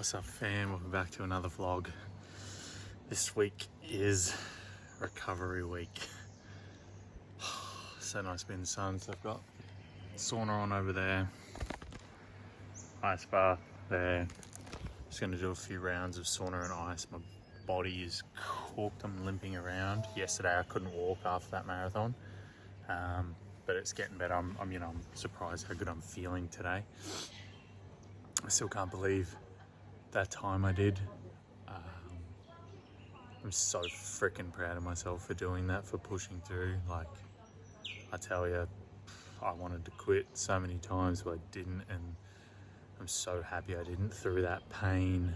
What's up, fam? Welcome back to another vlog. This week is recovery week. So nice to be in the sun. So I've got sauna on over there, ice bath there. Just gonna do a few rounds of sauna and ice. My body is cooked. I'm limping around. Yesterday I couldn't walk after that marathon, but it's getting better. I'm surprised how good I'm feeling today. I still can't believe that time I did. I'm so freaking proud of myself for doing that, for pushing through. Like, I tell you, I wanted to quit so many times, but I didn't, and I'm so happy I didn't. Through that pain,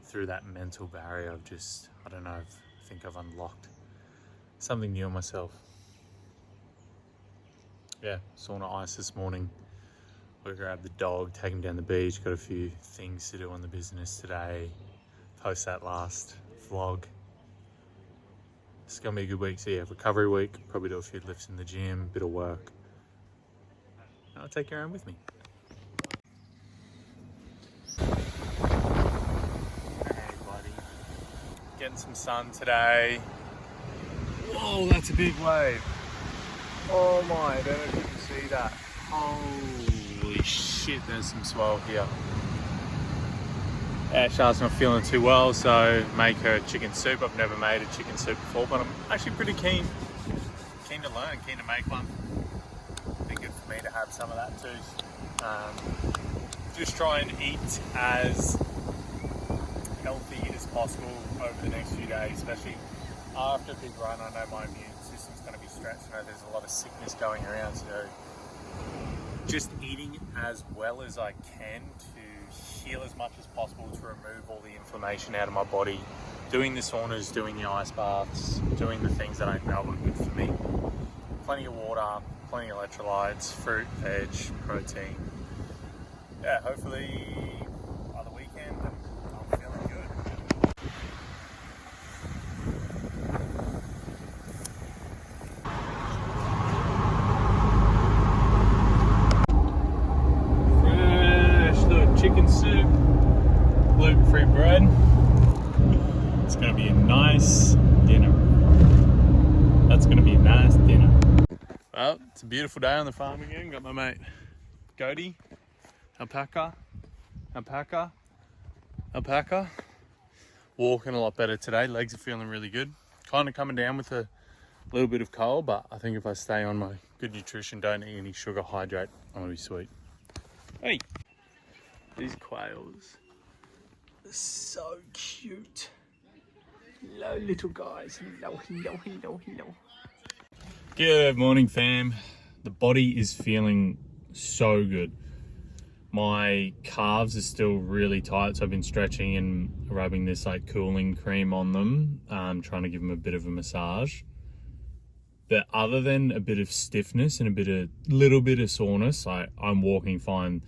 through that mental barrier, I don't know, I think I've unlocked something new in myself. Yeah, sauna ice this morning. We grabbed the dog, take him down the beach, got a few things to do on the business today. Post that last vlog. It's gonna be a good week. So yeah, recovery week, probably do a few lifts in the gym, bit of work. I'll take you around with me. Hey buddy. Getting some sun today. Whoa, that's a big wave. Oh my, I don't know if you can see that. Holy shit, there's some swell here. Charlotte's not feeling too well, so make her chicken soup. I've never made a chicken soup before, but I'm actually pretty keen to learn, keen to make one. It'd be good for me to have some of that too. Just try and eat as healthy as possible over the next few days, especially after a big run. I know my immune system's going to be stretched. I know there's a lot of sickness going around, so just eating as well as I can to heal as much as possible, to remove all the inflammation out of my body. Doing the saunas, doing the ice baths, doing the things that I know are good for me. Plenty of water, plenty of electrolytes, fruit, veg, protein. Yeah, hopefully by the weekend I'm feeling good. Chicken soup, gluten-free bread. It's going to be a nice dinner. That's going to be a nice dinner. Well, it's a beautiful day on the farm again. Got my mate Goaty, alpaca. Walking a lot better today. Legs are feeling really good. Kind of coming down with a little bit of cold, but I think if I stay on my good nutrition, don't eat any sugar, hydrate, I'm going to be sweet. Hey! These quails are so cute. Hello, little guys. Hello. Good morning, fam. The body is feeling so good. My calves are still really tight, so I've been stretching and rubbing this like cooling cream on them, trying to give them a bit of a massage. But other than a bit of stiffness and a little bit of soreness, I'm walking fine.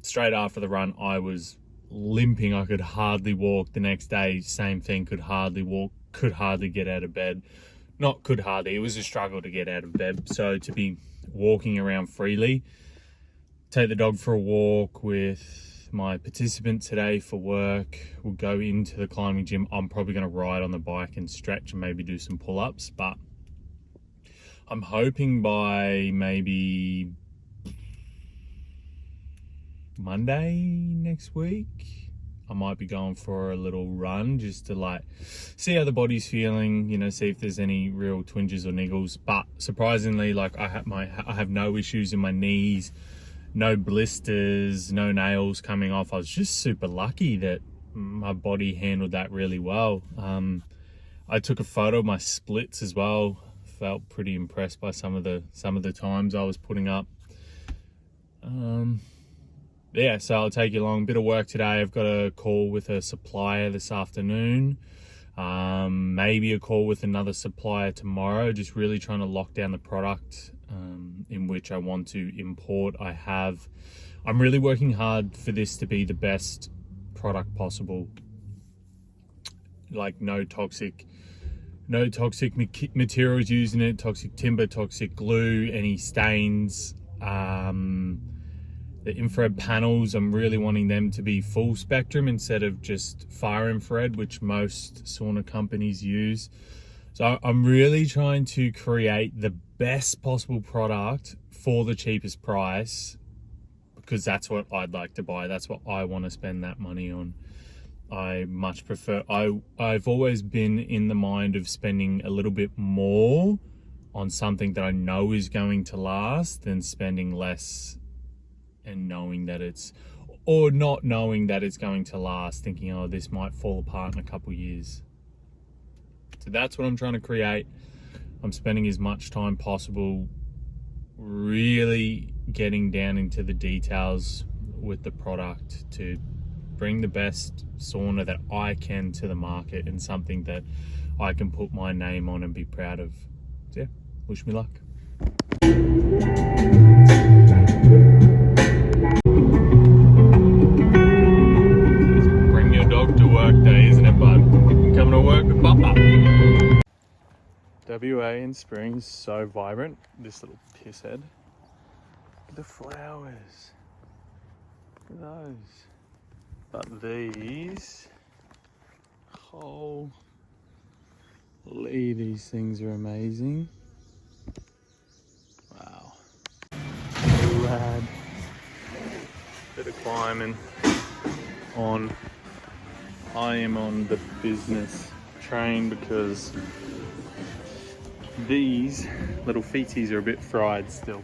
Straight after the run, I was limping. I could hardly walk. The next day, same thing, could hardly walk, could hardly get out of bed. Not could hardly, it was a struggle to get out of bed. So to be walking around freely, take the dog for a walk with my participant today for work. We'll go into the climbing gym. I'm probably going to ride on the bike and stretch and maybe do some pull-ups. But I'm hoping by maybe Monday next week I might be going for a little run just to like see how the body's feeling, see if there's any real twinges or niggles. But surprisingly, like I have no issues in my knees, no blisters, no nails coming off. I was just super lucky that my body handled that really well. I took a photo of my splits as well. Felt pretty impressed by some of the times I was putting up. Yeah, so I'll take you along. Bit of work today. I've got a call with a supplier this afternoon. Maybe a call with another supplier tomorrow. Just really trying to lock down the product in which I want to import. I'm really working hard for this to be the best product possible. Like no toxic materials used in it, toxic timber, toxic glue, any stains. The infrared panels, I'm really wanting them to be full spectrum instead of just far infrared, which most sauna companies use. So I'm really trying to create the best possible product for the cheapest price, because that's what I'd like to buy. That's what I want to spend that money on. I much prefer, I've always been in the mind of spending a little bit more on something that I know is going to last than spending less and knowing that it's, or not knowing that it's going to last, thinking, oh, this might fall apart in a couple years. So that's what I'm trying to create. I'm spending as much time possible really getting down into the details with the product to bring the best sauna that I can to the market, and something that I can put my name on and be proud of. So yeah, wish me luck. Bring your dog to work day, isn't it, bud? Coming to work with Papa. WA in spring is so vibrant. This little pisshead. Look at the flowers. Look at those. But these, holy, these things are amazing. Wow. Rad. Bit of climbing on. I am on the business train because these little feeties are a bit fried still.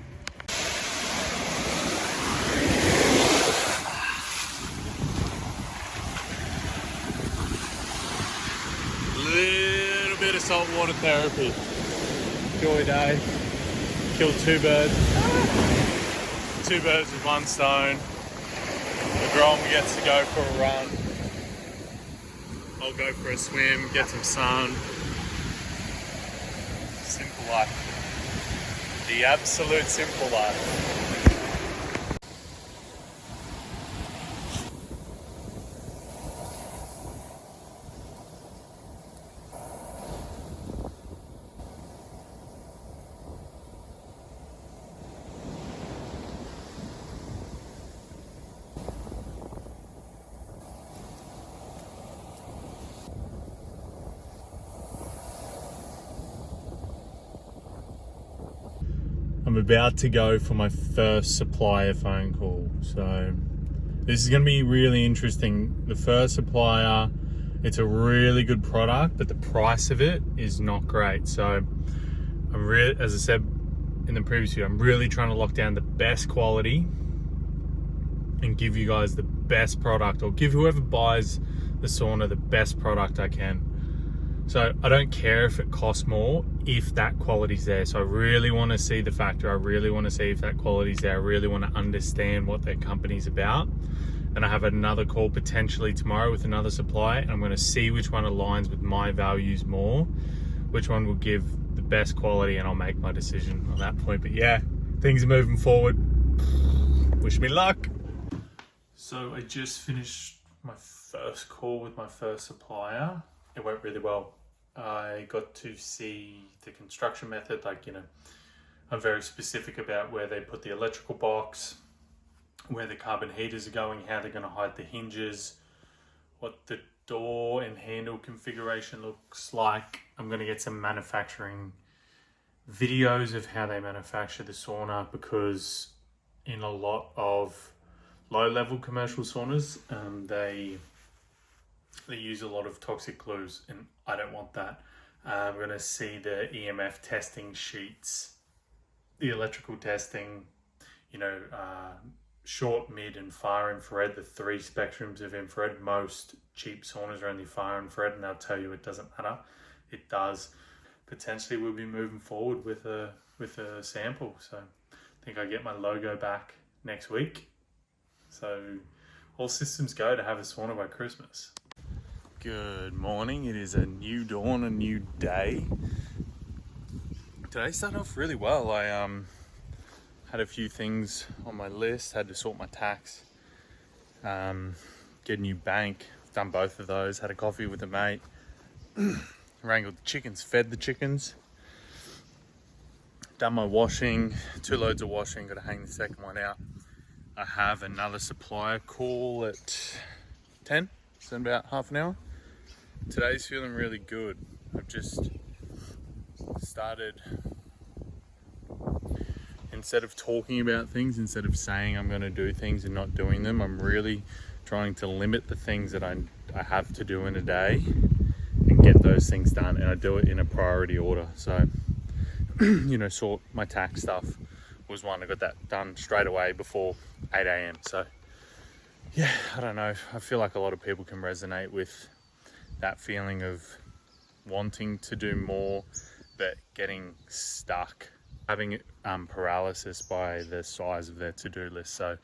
Little bit of saltwater therapy. Joy day. Killed 2 birds. 2 birds with 1 stone. The Grom gets to go for a run. I'll go for a swim, get some sun. Simple life. The absolute simple life. I'm about to go for my first supplier phone call. So this is going to be really interesting. The first supplier, it's a really good product, but the price of it is not great. So I'm really, as I said in the previous video, I'm really trying to lock down the best quality and give you guys the best product, or give whoever buys the sauna the best product I can. So I don't care if it costs more, if that quality's there. So I really want to see the factory. I really want to see if that quality's there. I really want to understand what their company's about. And I have another call potentially tomorrow with another supplier, and I'm going to see which one aligns with my values more, which one will give the best quality, and I'll make my decision on that point. But yeah, things are moving forward. Wish me luck. So I just finished my first call with my first supplier. It went really well. I got to see the construction method, like, you know, I'm very specific about where they put the electrical box, where the carbon heaters are going, how they're going to hide the hinges, what the door and handle configuration looks like. I'm going to get some manufacturing videos of how they manufacture the sauna, because in a lot of low-level commercial saunas, they use a lot of toxic glues, and I don't want that. I'm going to see the EMF testing sheets, the electrical testing, you know, short, mid and far infrared, the 3 spectrums of infrared. Most cheap saunas are only far infrared, and they'll tell you it doesn't matter. It does. Potentially we'll be moving forward with a sample. So I think I get my logo back next week. So all systems go to have a sauna by Christmas. Good morning. It is a new dawn, a new day. Today started off really well. I had a few things on my list. Had to sort my tax, get a new bank. Done both of those. Had a coffee with a mate. Wrangled the chickens, fed the chickens. Done my washing, 2 loads of washing. Got to hang the second one out. I have another supplier call at 10, so in about half an hour. Today's feeling really good. I've just started, instead of talking about things, instead of saying I'm going to do things and not doing them, I'm really trying to limit the things that I have to do in a day and get those things done, and I do it in a priority order. So sort my tax stuff was one. I got that done straight away before 8 a.m. So yeah, I don't know, I feel like a lot of people can resonate with that feeling of wanting to do more but getting stuck, having paralysis by the size of their to-do list. So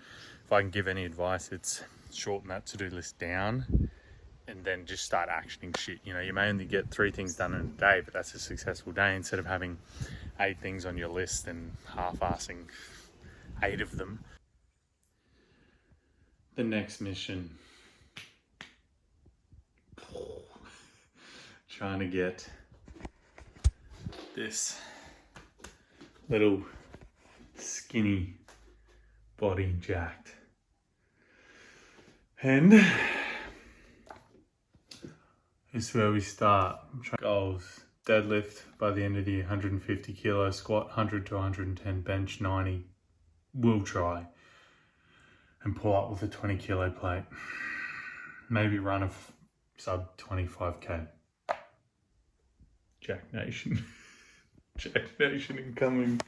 if I can give any advice, it's shorten that to-do list down and then just start actioning shit. You may only get 3 things done in a day, but that's a successful day, instead of having 8 things on your list and half-assing 8 of them. The next mission, trying to get this little skinny body jacked. And this is where we start. Goals: deadlift by the end of the year, 150 kilo, squat 100 to 110, bench 90. Will try. And pull up with a 20 kilo plate. Maybe run a sub 25k. Jack Nation. Jack Nation incoming.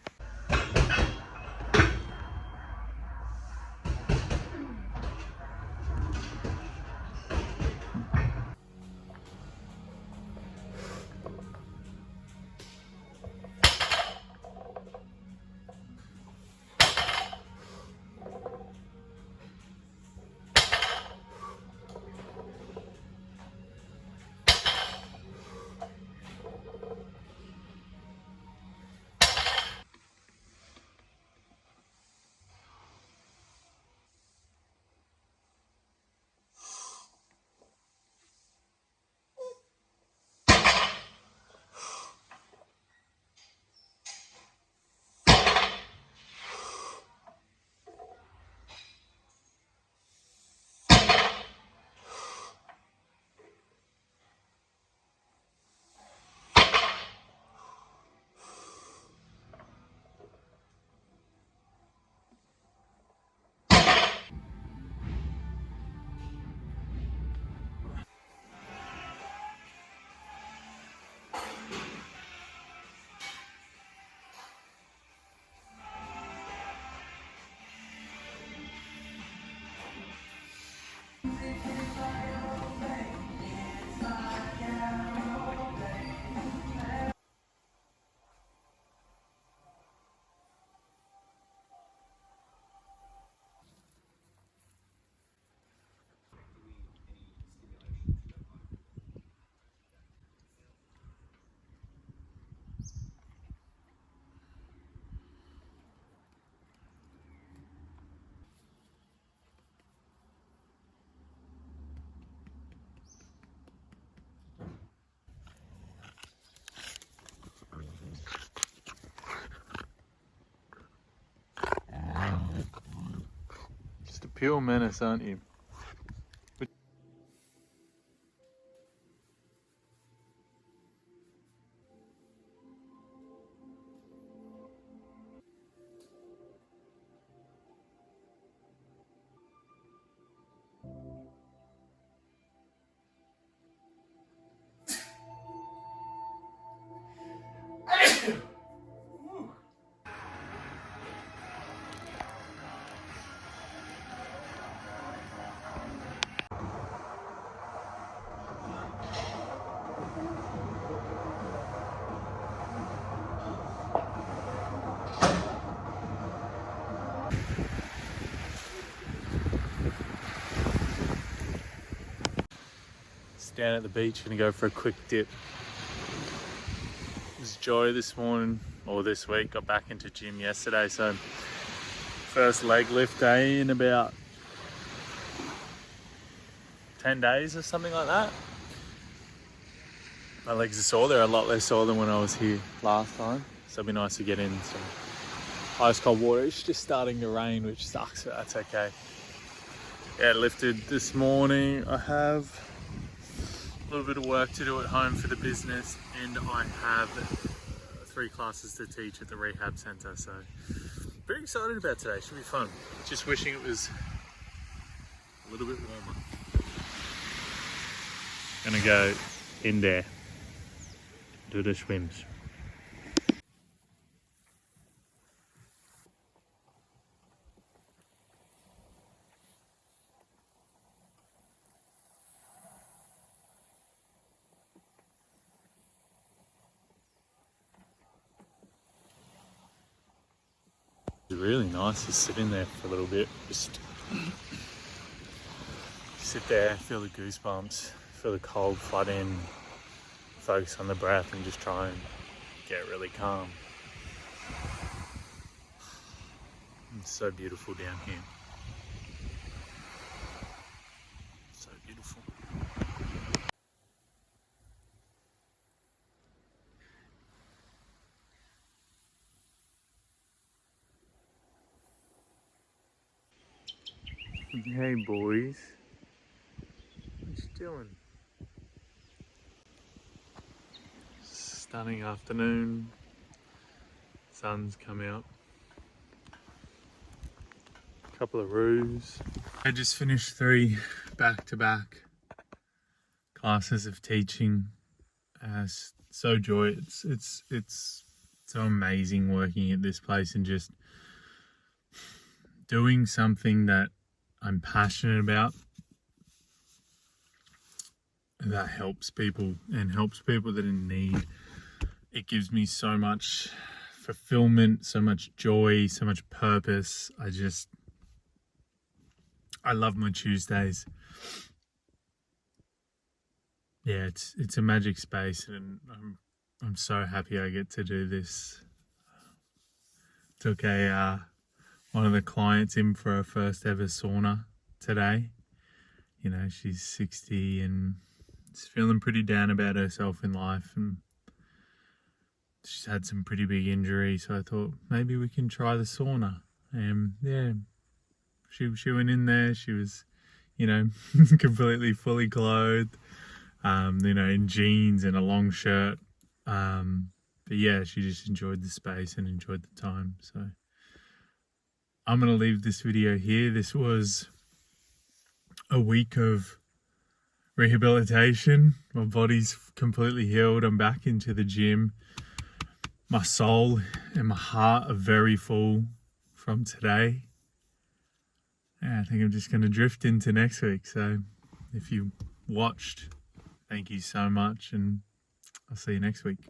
Just a pure menace, aren't you? Down at the beach, gonna go for a quick dip. It was Joy this morning, or this week, got back into gym yesterday, so first leg lift day in about 10 days or something like that. My legs are sore, they're a lot less sore than when I was here last time, so it'll be nice to get in. So ice cold water. It's just starting to rain, which sucks, but that's okay. Yeah, lifted this morning. I have a little bit of work to do at home for the business, and I have 3 classes to teach at the rehab centre, so very excited about today. Should be fun. Just wishing it was a little bit warmer. Gonna go in there, do the swims. It's really nice to sit in there for a little bit. Just sit there, feel the goosebumps, feel the cold flood in, focus on the breath and just try and get really calm. It's so beautiful down here. So beautiful. Hey boys, what you doing? Stunning afternoon, sun's come out. Couple of roos. I just finished 3 back-to-back classes of teaching. So joy. It's so amazing working at this place and just doing something that I'm passionate about, that helps people and helps people that are in need. It gives me so much fulfillment, so much joy, so much purpose. I love my Tuesdays. Yeah, it's a magic space, and I'm so happy I get to do this. Took one of the clients in for her first ever sauna today. You know, she's 60 and she's feeling pretty down about herself in life, and she's had some pretty big injuries, so I thought maybe we can try the sauna. And yeah, she went in there. She was, you know, completely fully clothed, you know, in jeans and a long shirt. But yeah, she just enjoyed the space and enjoyed the time. So I'm going to leave this video here. This was a week of rehabilitation. My body's completely healed. I'm back into the gym. My soul and my heart are very full from today. Yeah, I think I'm just going to drift into next week. So if you watched, thank you so much, and I'll see you next week.